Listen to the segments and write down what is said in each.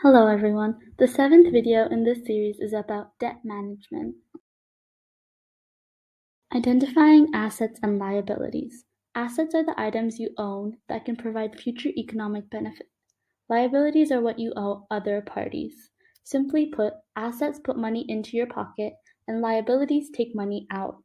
Hello everyone, the 7th video in this series is about debt management. Identifying assets and liabilities. Assets are the items you own that can provide future economic benefit. Liabilities are what you owe other parties. Simply put, assets put money into your pocket and liabilities take money out.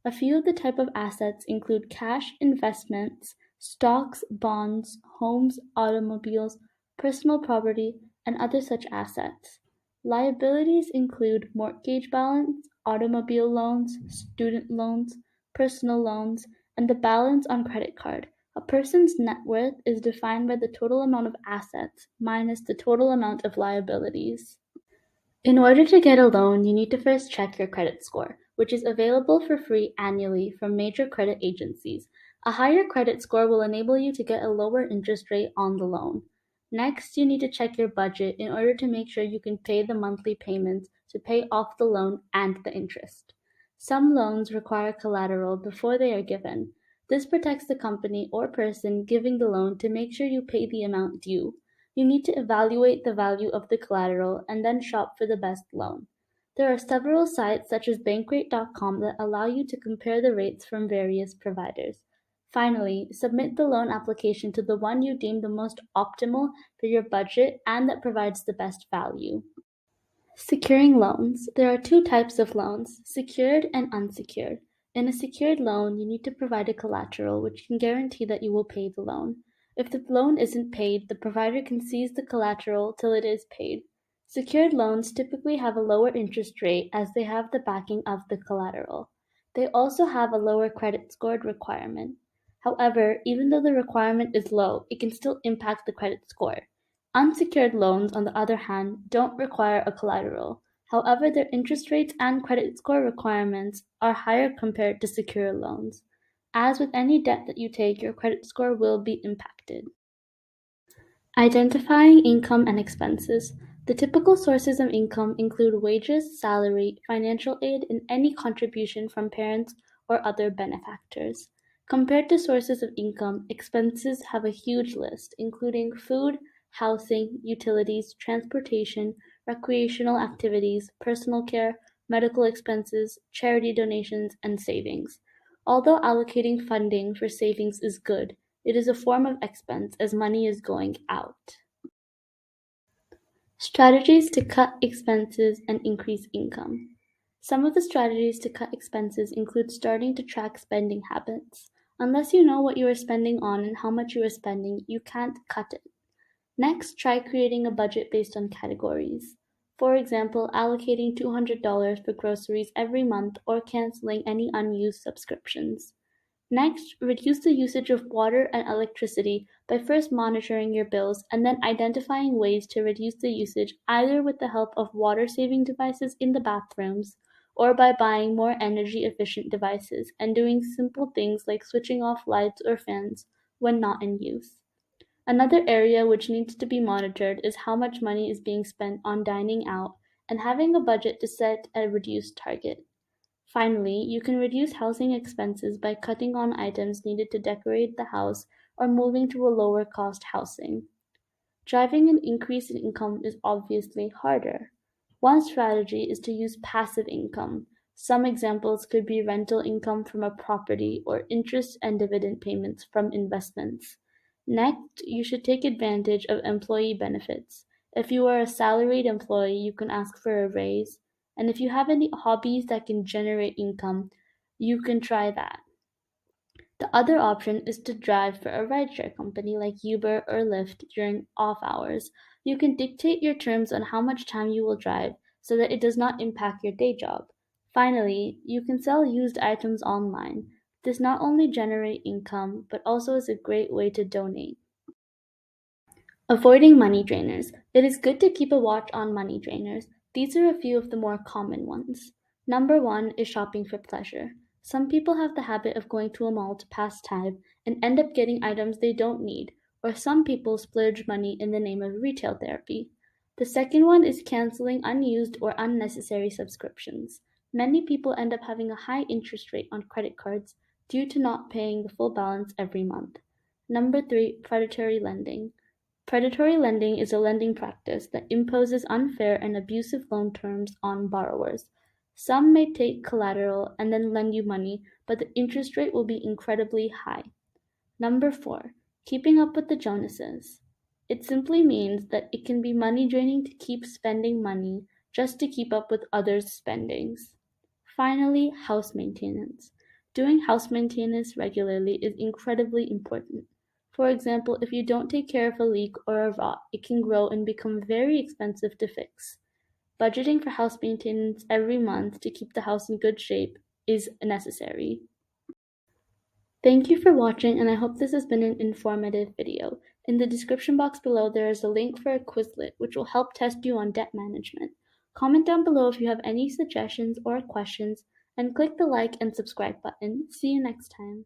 A few of the type of assets include cash, investments, stocks, bonds, homes, automobiles, personal property, and other such assets. Liabilities include mortgage balance, automobile loans, student loans, personal loans, and the balance on credit card. A person's net worth is defined by the total amount of assets minus the total amount of liabilities. In order to get a loan, you need to first check your credit score, which is available for free annually from major credit agencies. A higher credit score will enable you to get a lower interest rate on the loan. Next, you need to check your budget in order to make sure you can pay the monthly payments to pay off the loan and the interest. Some loans require collateral before they are given. This protects the company or person giving the loan to make sure you pay the amount due. You need to evaluate the value of the collateral and then shop for the best loan. There are several sites such as bankrate.com that allow you to compare the rates from various providers. Finally, submit the loan application to the one you deem the most optimal for your budget and that provides the best value. Securing loans. There are two types of loans, secured and unsecured. In a secured loan, you need to provide a collateral which can guarantee that you will pay the loan. If the loan isn't paid, the provider can seize the collateral till it is paid. Secured loans typically have a lower interest rate as they have the backing of the collateral. They also have a lower credit score requirement. However, even though the requirement is low, it can still impact the credit score. Unsecured loans, on the other hand, don't require a collateral. However, their interest rates and credit score requirements are higher compared to secure loans. As with any debt that you take, your credit score will be impacted. Identifying income and expenses. The typical sources of income include wages, salary, financial aid, and any contribution from parents or other benefactors. Compared to sources of income, expenses have a huge list, including food, housing, utilities, transportation, recreational activities, personal care, medical expenses, charity donations, and savings. Although allocating funding for savings is good, it is a form of expense as money is going out. Strategies to cut expenses and increase income. Some of the strategies to cut expenses include starting to track spending habits. Unless you know what you are spending on and how much you are spending, you can't cut it. Next, try creating a budget based on categories. For example, allocating $200 for groceries every month or canceling any unused subscriptions. Next, reduce the usage of water and electricity by first monitoring your bills and then identifying ways to reduce the usage either with the help of water-saving devices in the bathrooms or by buying more energy-efficient devices and doing simple things like switching off lights or fans when not in use. Another area which needs to be monitored is how much money is being spent on dining out and having a budget to set a reduced target. Finally, you can reduce housing expenses by cutting on items needed to decorate the house or moving to a lower cost housing. Driving an increase in income is obviously harder. One strategy is to use passive income. Some examples could be rental income from a property or interest and dividend payments from investments. Next, you should take advantage of employee benefits. If you are a salaried employee, you can ask for a raise. And if you have any hobbies that can generate income, you can try that. The other option is to drive for a rideshare company like Uber or Lyft during off hours. You can dictate your terms on how much time you will drive so that it does not impact your day job. Finally, you can sell used items online. This not only generates income, but also is a great way to donate. Avoiding money drainers. It is good to keep a watch on money drainers. These are a few of the more common ones. Number one is shopping for pleasure. Some people have the habit of going to a mall to pass time and end up getting items they don't need, or some people splurge money in the name of retail therapy. The second one is canceling unused or unnecessary subscriptions. Many people end up having a high interest rate on credit cards due to not paying the full balance every month. Number three, predatory lending. Predatory lending is a lending practice that imposes unfair and abusive loan terms on borrowers. Some may take collateral and then lend you money, but the interest rate will be incredibly high. Number 4. Keeping up with the Joneses. It simply means that it can be money draining to keep spending money just to keep up with others' spendings. Finally, house maintenance. Doing house maintenance regularly is incredibly important. For example, if you don't take care of a leak or a rot, it can grow and become very expensive to fix. Budgeting for house maintenance every month to keep the house in good shape is necessary. Thank you for watching, and I hope this has been an informative video. In the description box below there is a link for a Quizlet which will help test you on debt management. Comment down below if you have any suggestions or questions, and click the like and subscribe button. See you next time.